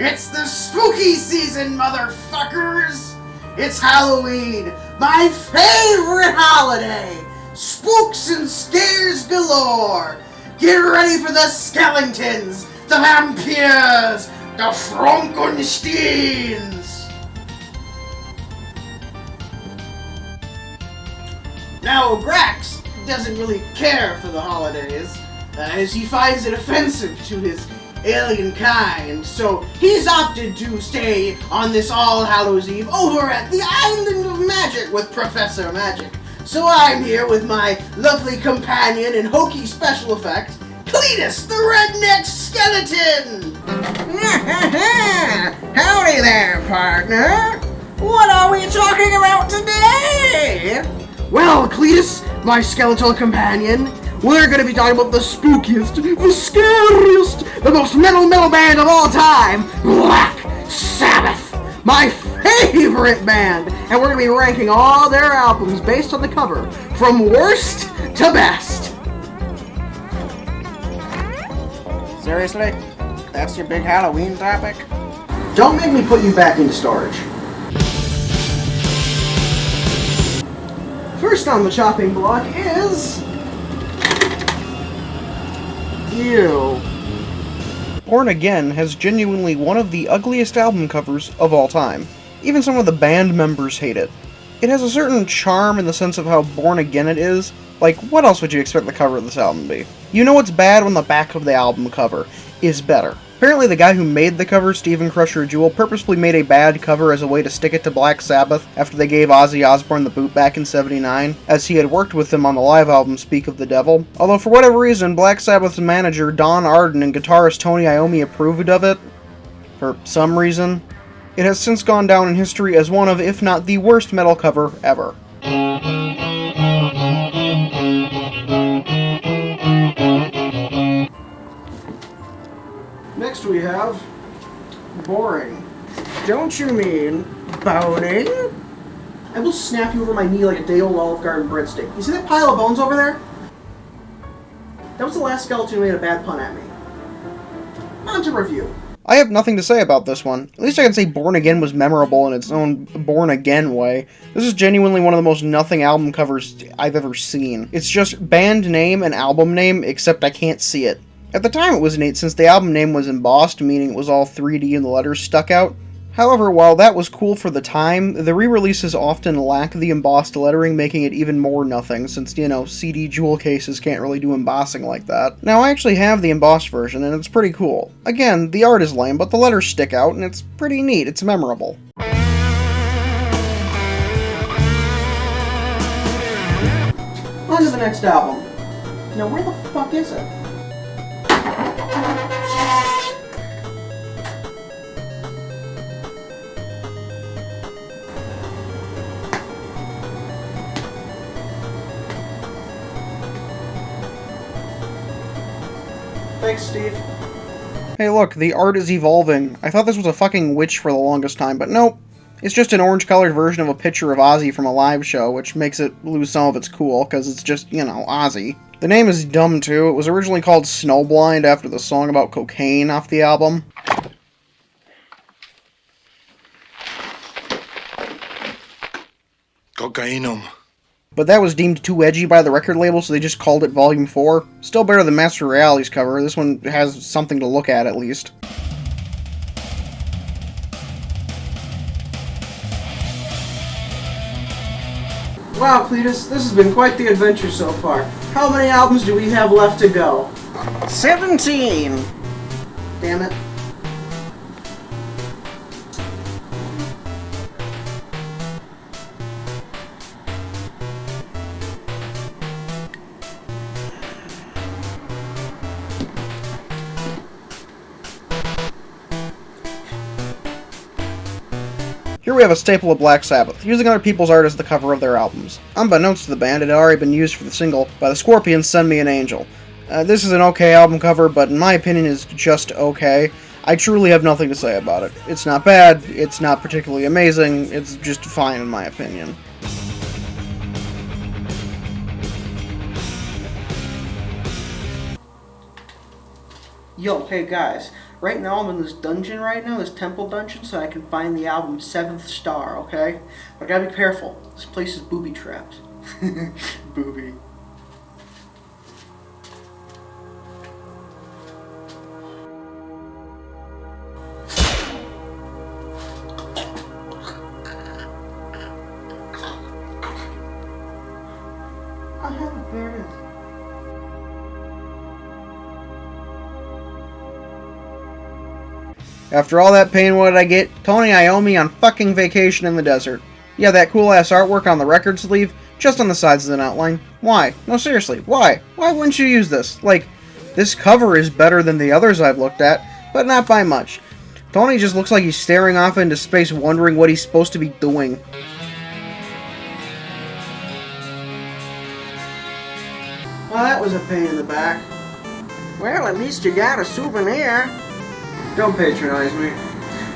It's the spooky season, motherfuckers! It's Halloween, my favorite holiday! Spooks and scares galore! Get ready for the skeletons, the vampires, the Frankensteins! Now, Grax doesn't really care for the holidays, as he finds it offensive to his alien kind, so he's opted to stay on this All Hallows Eve over at the Island of Magic with Professor Magic. So I'm here with my lovely companion and hokey special effect, Cletus the Redneck Skeleton! Howdy there, partner! What are we talking about today? Well, Cletus, my skeletal companion, we're gonna be talking about the spookiest, the scariest, the most metal band of all time, Black Sabbath, my favorite band, and we're gonna be ranking all their albums based on the cover, from worst to best. Seriously? That's your big Halloween topic? Don't make me put you back into storage. First on the chopping block is... Ew. Born Again has genuinely one of the ugliest album covers of all time. Even some of the band members hate it. It has a certain charm in the sense of how born again it is. Like, what else would you expect the cover of this album to be? You know what's bad when the back of the album cover is better. Apparently the guy who made the cover, Stephen Crusher Jewell, purposefully made a bad cover as a way to stick it to Black Sabbath after they gave Ozzy Osbourne the boot back in '79, as he had worked with them on the live album Speak of the Devil. Although for whatever reason, Black Sabbath's manager Don Arden and guitarist Tony Iommi approved of it. For some reason. It has since gone down in history as one of, if not the worst metal cover ever. Next we have... boring. Don't you mean boning? I will snap you over my knee like a day-old Olive Garden breadstick. You see that pile of bones over there? That was the last skeleton who made a bad pun at me. On to review. I have nothing to say about this one. At least I can say Born Again was memorable in its own Born Again way. This is genuinely one of the most nothing album covers I've ever seen. It's just band name and album name, except I can't see it. At the time it was neat since the album name was embossed, meaning it was all 3D and the letters stuck out. However, while that was cool for the time, the re-releases often lack the embossed lettering, making it even more nothing, since, you know, CD jewel cases can't really do embossing like that. Now, I actually have the embossed version, and it's pretty cool. Again, the art is lame, but the letters stick out, and it's pretty neat. It's memorable. On to the next album. Now, where the fuck is it? Thanks, Steve. Hey look, the art is evolving. I thought this was a fucking witch for the longest time, but nope. It's just an orange-colored version of a picture of Ozzy from a live show, which makes it lose some of its cool, because it's just, you know, Ozzy. The name is dumb, too. It was originally called Snowblind after the song about cocaine off the album. Cocainum. But that was deemed too edgy by the record label, so they just called it Volume 4. Still better than Master Reality's cover. This one has something to look at least. Wow, Cletus, this has been quite the adventure so far. How many albums do we have left to go? 17! Damn it. Here we have a staple of Black Sabbath, using other people's art as the cover of their albums. Unbeknownst to the band, it had already been used for the single by the Scorpions' Send Me an Angel. This is an okay album cover, but in my opinion is just okay. I truly have nothing to say about it. It's not bad, it's not particularly amazing, it's just fine in my opinion. Yo, hey guys, Right now I'm in this dungeon right now, this temple dungeon, so I can find the album 7th Star, okay? But I gotta be careful. This place is booby-trapped. Booby. There it is. After all that pain, what did I get? Tony Iommi on fucking vacation in the desert. Yeah, that cool-ass artwork on the record sleeve, just on the sides of the outline. Why? No, seriously, why? Why wouldn't you use this? Like, this cover is better than the others I've looked at, but not by much. Tony just looks like he's staring off into space wondering what he's supposed to be doing. Well, that was a pain in the back. Well, at least you got a souvenir. Don't patronize me.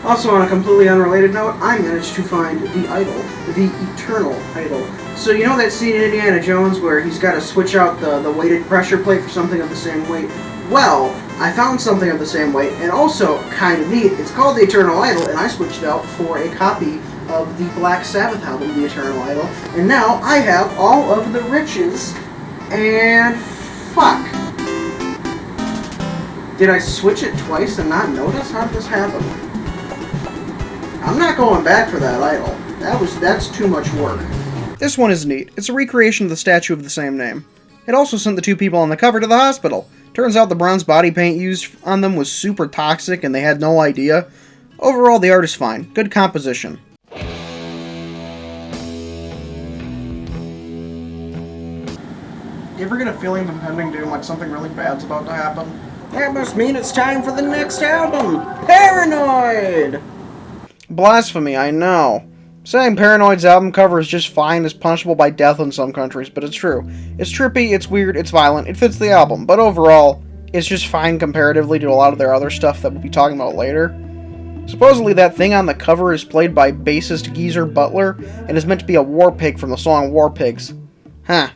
Also, on a completely unrelated note, I managed to find the idol, the eternal idol. So you know that scene in Indiana Jones where he's got to switch out the weighted pressure plate for something of the same weight? Well, I found something of the same weight, and also kind of neat. It's called the Eternal Idol, and I switched it out for a copy of the Black Sabbath album, The Eternal Idol. And now I have all of the riches, and fuck. Did I switch it twice and not notice? How did this happen? I'm not going back for that idol. That's too much work. This one is neat. It's a recreation of the statue of the same name. It also sent the two people on the cover to the hospital. Turns out the bronze body paint used on them was super toxic and they had no idea. Overall, the art is fine. Good composition. You ever get a feeling of impending doom, like something really bad's about to happen? That must mean it's time for the next album. Paranoid! Blasphemy, I know. Saying Paranoid's album cover is just fine is punishable by death in some countries, but it's true. It's trippy, it's weird, it's violent, it fits the album, but overall, it's just fine comparatively to a lot of their other stuff that we'll be talking about later. Supposedly that thing on the cover is played by bassist Geezer Butler, and is meant to be a war pig from the song War Pigs. Huh.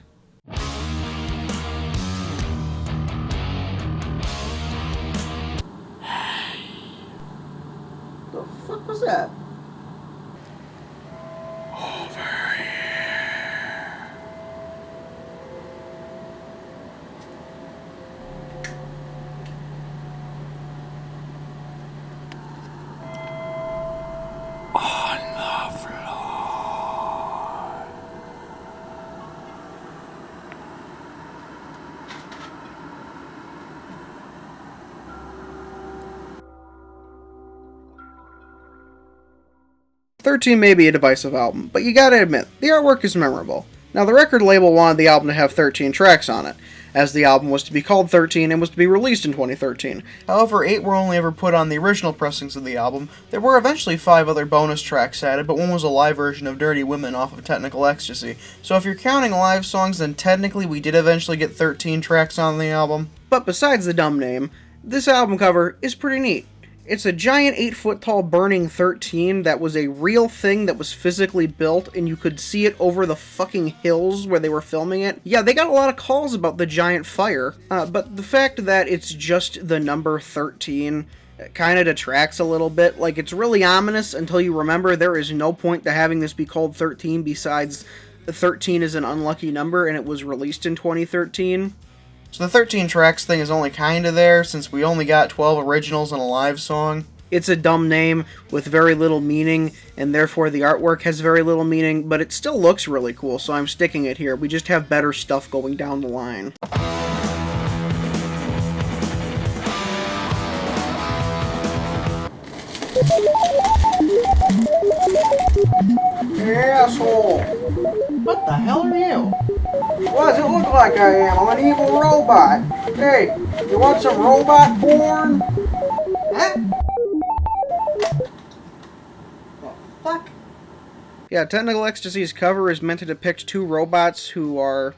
The fuck was that? On the floor. "13" may be a divisive album, but you gotta admit, the artwork is memorable. Now, the record label wanted the album to have 13 tracks on it, as the album was to be called 13 and was to be released in 2013. However, 8 were only ever put on the original pressings of the album. There were eventually 5 other bonus tracks added, but one was a live version of Dirty Women off of Technical Ecstasy. So if you're counting live songs, then technically we did eventually get 13 tracks on the album. But besides the dumb name, this album cover is pretty neat. It's a giant 8-foot-tall burning 13 that was a real thing that was physically built, and you could see it over the fucking hills where they were filming it. Yeah, they got a lot of calls about the giant fire, but the fact that it's just the number 13 kind of detracts a little bit. Like, it's really ominous until you remember there is no point to having this be called 13 besides 13 is an unlucky number, and it was released in 2013. So the 13 tracks thing is only kinda there, since we only got 12 originals and a live song. It's a dumb name with very little meaning, and therefore the artwork has very little meaning, but it still looks really cool, so I'm sticking it here. We just have better stuff going down the line. Asshole! What the hell are you? What does it look like I am? I'm an evil robot. Hey, you want some robot porn? Huh? The fuck? Yeah, Technical Ecstasy's cover is meant to depict two robots who are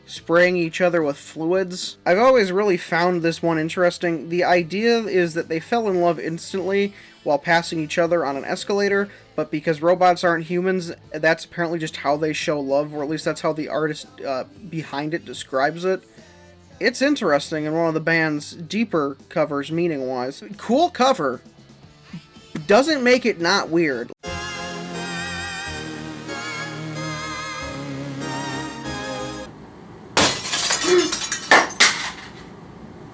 spraying each other with fluids. I've always really found this one interesting. The idea is that they fell in love instantly while passing each other on an escalator, but because robots aren't humans, that's apparently just how they show love, or at least that's how the artist behind it describes it. It's interesting in one of the band's deeper covers, meaning-wise. Cool cover. Doesn't make it not weird.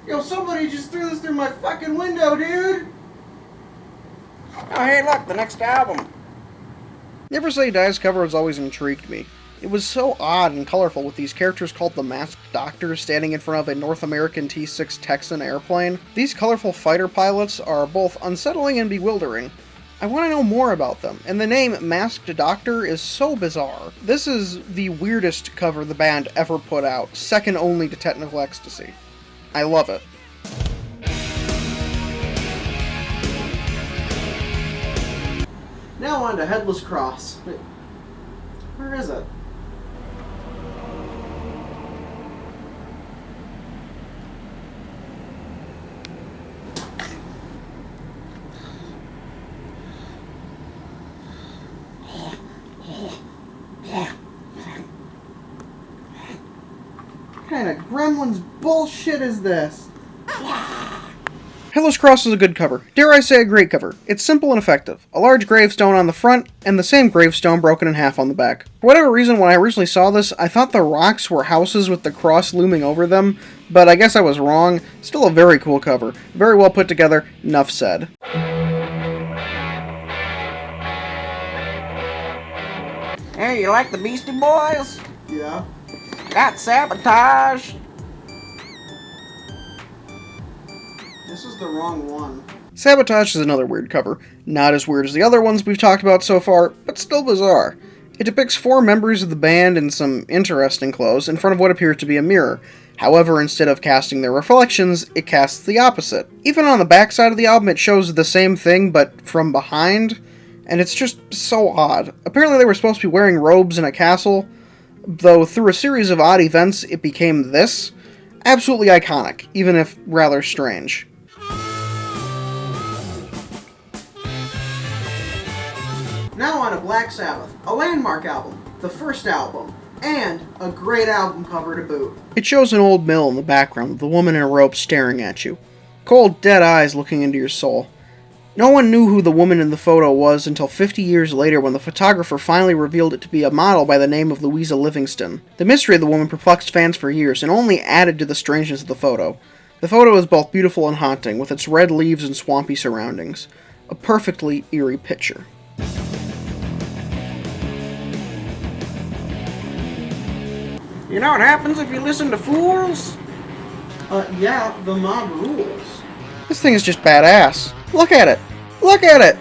Yo, somebody just threw this through my fucking window, dude! Oh, hey, look, the next album. Never Say Die's cover has always intrigued me. It was so odd and colorful with these characters called the Masked Doctors standing in front of a North American T-6 Texan airplane. These colorful fighter pilots are both unsettling and bewildering. I want to know more about them, and the name Masked Doctor is so bizarre. This is the weirdest cover the band ever put out, second only to Technical Ecstasy. I love it. Now on to Headless Cross. Wait, where is it? What kind of gremlins bullshit is this? Headless Cross is a good cover. Dare I say a great cover. It's simple and effective. A large gravestone on the front, and the same gravestone broken in half on the back. For whatever reason, when I originally saw this, I thought the rocks were houses with the cross looming over them, but I guess I was wrong. Still a very cool cover. Very well put together. Enough said. Hey, you like the Beastie Boys? Yeah. Got Sabotage. This is the wrong one. Sabotage is another weird cover. Not as weird as the other ones we've talked about so far, but still bizarre. It depicts 4 members of the band in some interesting clothes in front of what appears to be a mirror. However, instead of casting their reflections, it casts the opposite. Even on the backside of the album, it shows the same thing, but from behind, and it's just so odd. Apparently they were supposed to be wearing robes in a castle, though through a series of odd events, it became this. Absolutely iconic, even if rather strange. Now on to Black Sabbath, a landmark album, the first album, and a great album cover to boot. It shows an old mill in the background with a woman in a robe staring at you. Cold, dead eyes looking into your soul. No one knew who the woman in the photo was until 50 years later when the photographer finally revealed it to be a model by the name of Louisa Livingston. The mystery of the woman perplexed fans for years and only added to the strangeness of the photo. The photo is both beautiful and haunting, with its red leaves and swampy surroundings. A perfectly eerie picture. You know what happens if you listen to fools? Yeah, the mob rules. This thing is just badass. Look at it! Look at it!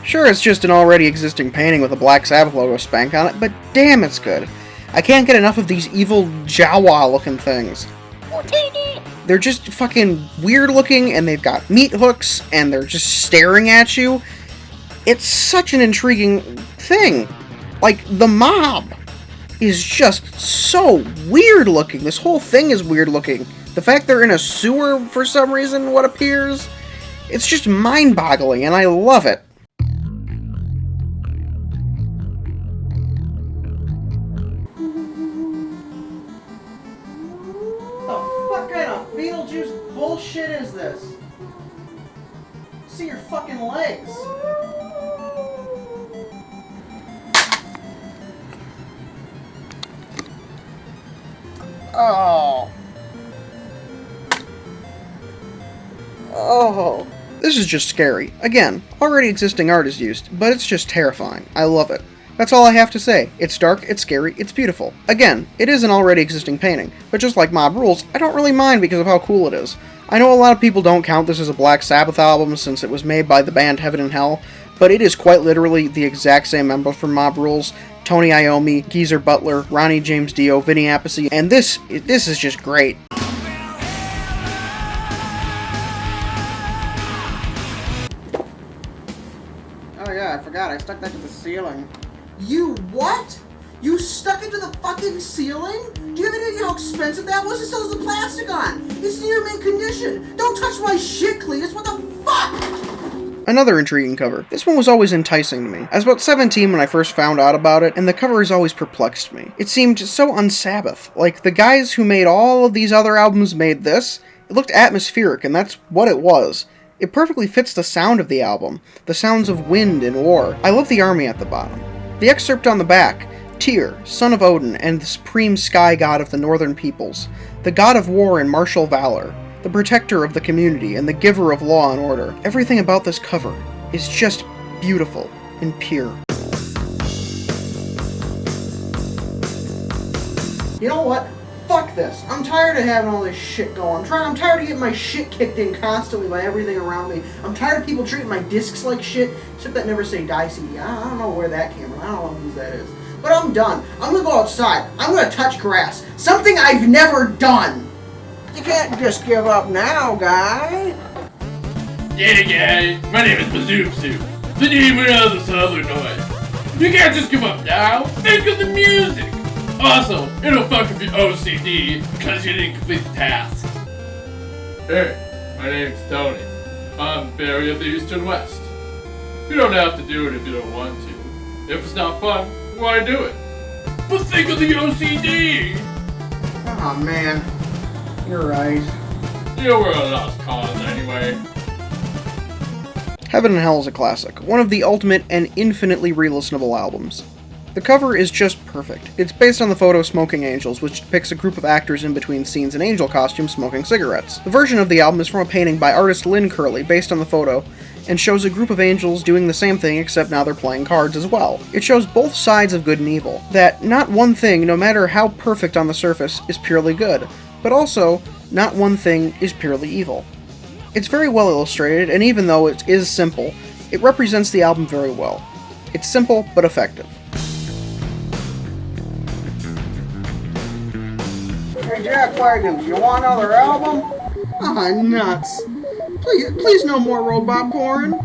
Sure, it's just an already existing painting with a Black Sabbath logo spanked on it, but damn, it's good. I can't get enough of these evil Jawa-looking things. They're just fucking weird looking, and they've got meat hooks, and they're just staring at you. It's such an intriguing thing. Like, the mob is just so weird looking. This whole thing is weird looking. The fact they're in a sewer for some reason, what appears, it's just mind-boggling, and I love it. What kind of Beetlejuice bullshit is this? See your fucking legs. Oh. Oh. This is just scary. Again, already existing art is used, but it's just terrifying. I love it. That's all I have to say. It's dark, it's scary, it's beautiful. Again, it is an already existing painting, but just like Mob Rules, I don't really mind because of how cool it is. I know a lot of people don't count this as a Black Sabbath album since it was made by the band Heaven and Hell, but it is quite literally the exact same members from Mob Rules: Tony Iommi, Geezer Butler, Ronnie James Dio, Vinny Appice, and this is just great. Oh yeah, I forgot. I stuck that to the ceiling. You what? You stuck it to the fucking ceiling? Do you have any idea how expensive that was? It still has the plastic on. It's near mint condition. Don't touch my shit, Cletus. What the fuck? Another intriguing cover. This one was always enticing to me. I was about 17 when I first found out about it, and the cover has always perplexed me. It seemed so un-Sabbath. Like, the guys who made all of these other albums made this. It looked atmospheric, and that's what it was. It perfectly fits the sound of the album, the sounds of wind and war. I love the army at the bottom. The excerpt on the back, Tyr, son of Odin, and the supreme sky god of the northern peoples, the god of war and martial valor, the protector of the community, and the giver of law and order. Everything about this cover is just beautiful and pure. You know what? Fuck this. I'm tired of having all this shit going. I'm tired of getting my shit kicked in constantly by everything around me. I'm tired of people treating my discs like shit, except that never say die CD. I don't know where that came from. I don't know whose that is. But I'm done. I'm gonna go outside. I'm gonna touch grass. Something I've never done. You can't just give up now, guy. Yeah, guys. My name is Bazoopzoop, the demon of the southern noise. You can't just give up now. Think of the music. Also, it'll fuck up your OCD because you didn't complete the task. Hey, my name's Tony. I'm Fairy of the East and West. You don't have to do it if you don't want to. If it's not fun, why do it? But think of the OCD! Oh man, you're right. You were a lost cause anyway. Heaven and Hell is a classic, one of the ultimate and infinitely re-listenable albums. The cover is just perfect. It's based on the photo Smoking Angels, which depicts a group of actors in between scenes in angel costumes smoking cigarettes. The version of the album is from a painting by artist Lynn Curley, based on the photo, and shows a group of angels doing the same thing except now they're playing cards as well. It shows both sides of good and evil, that not one thing, no matter how perfect on the surface, is purely good, but also, not one thing is purely evil. It's very well illustrated, and even though it is simple, it represents the album very well. It's simple, but effective. Hey Jack Wagons, you want another album? Ah, nuts. Please no more robot porn.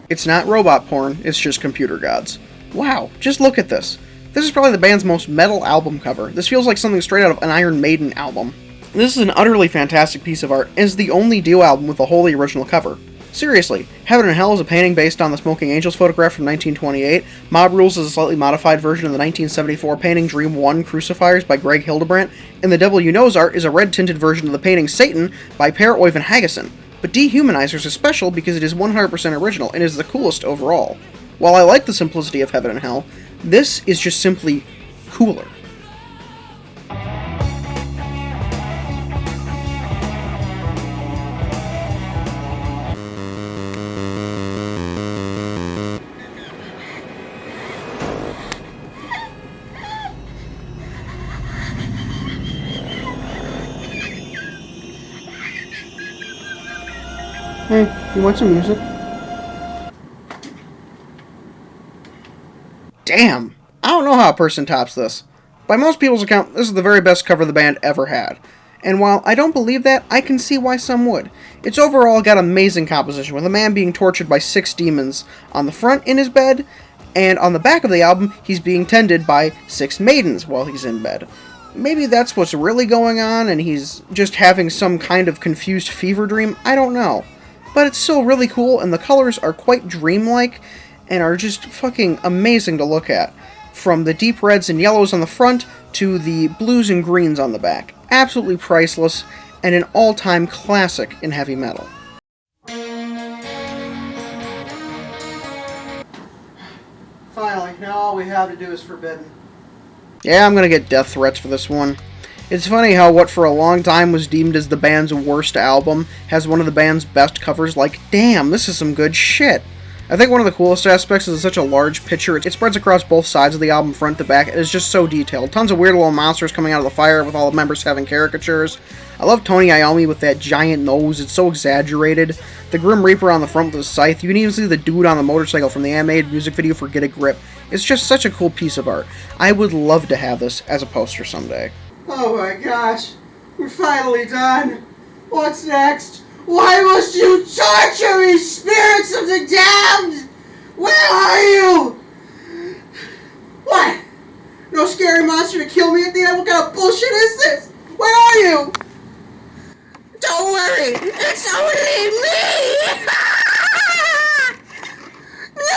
It's not robot porn, it's just computer gods. Wow, just look at this. This is probably the band's most metal album cover. This feels like something straight out of an Iron Maiden album. This is an utterly fantastic piece of art, and is the only Dio album with a wholly original cover. Seriously, Heaven and Hell is a painting based on the Smoking Angels photograph from 1928. Mob Rules is a slightly modified version of the 1974 painting Dream 1 Crucifiers by Greg Hildebrandt, and the Devil You Know's art is a red-tinted version of the painting Satan by Per Oyvind Hagesson. But Dehumanizer is special because it is 100% original and is the coolest overall. While I like the simplicity of Heaven and Hell, this is just simply cooler. Hey, you want some music? Damn! I don't know how a person tops this. By most people's account, this is the very best cover the band ever had. And while I don't believe that, I can see why some would. It's overall got amazing composition, with a man being tortured by 6 demons on the front in his bed, and on the back of the album, he's being tended by 6 maidens while he's in bed. Maybe that's what's really going on, and he's just having some kind of confused fever dream, I don't know. But it's still really cool, and the colors are quite dreamlike, and are just fucking amazing to look at. From the deep reds and yellows on the front, to the blues and greens on the back. Absolutely priceless, and an all-time classic in heavy metal. Finally, now all we have to do is Forbidden. Yeah, I'm gonna get death threats for this one. It's funny how what for a long time was deemed as the band's worst album has one of the band's best covers. Like, damn, this is some good shit. I think one of the coolest aspects is it's such a large picture. It spreads across both sides of the album, front to back. It is just so detailed. Tons of weird little monsters coming out of the fire with all the members having caricatures. I love Tony Iommi with that giant nose. It's so exaggerated. The Grim Reaper on the front with his scythe. You can even see the dude on the motorcycle from the animated music video for Get a Grip. It's just such a cool piece of art. I would love to have this as a poster someday. Oh my gosh, we're finally done. What's next? Why must you torture me, spirits of the damned? Where are you? What? No scary monster to kill me at the end? What kind of bullshit is this? Where are you? Don't worry, it's only me! No!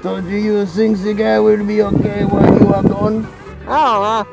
So do you think the guy will be okay while you are gone? Oh,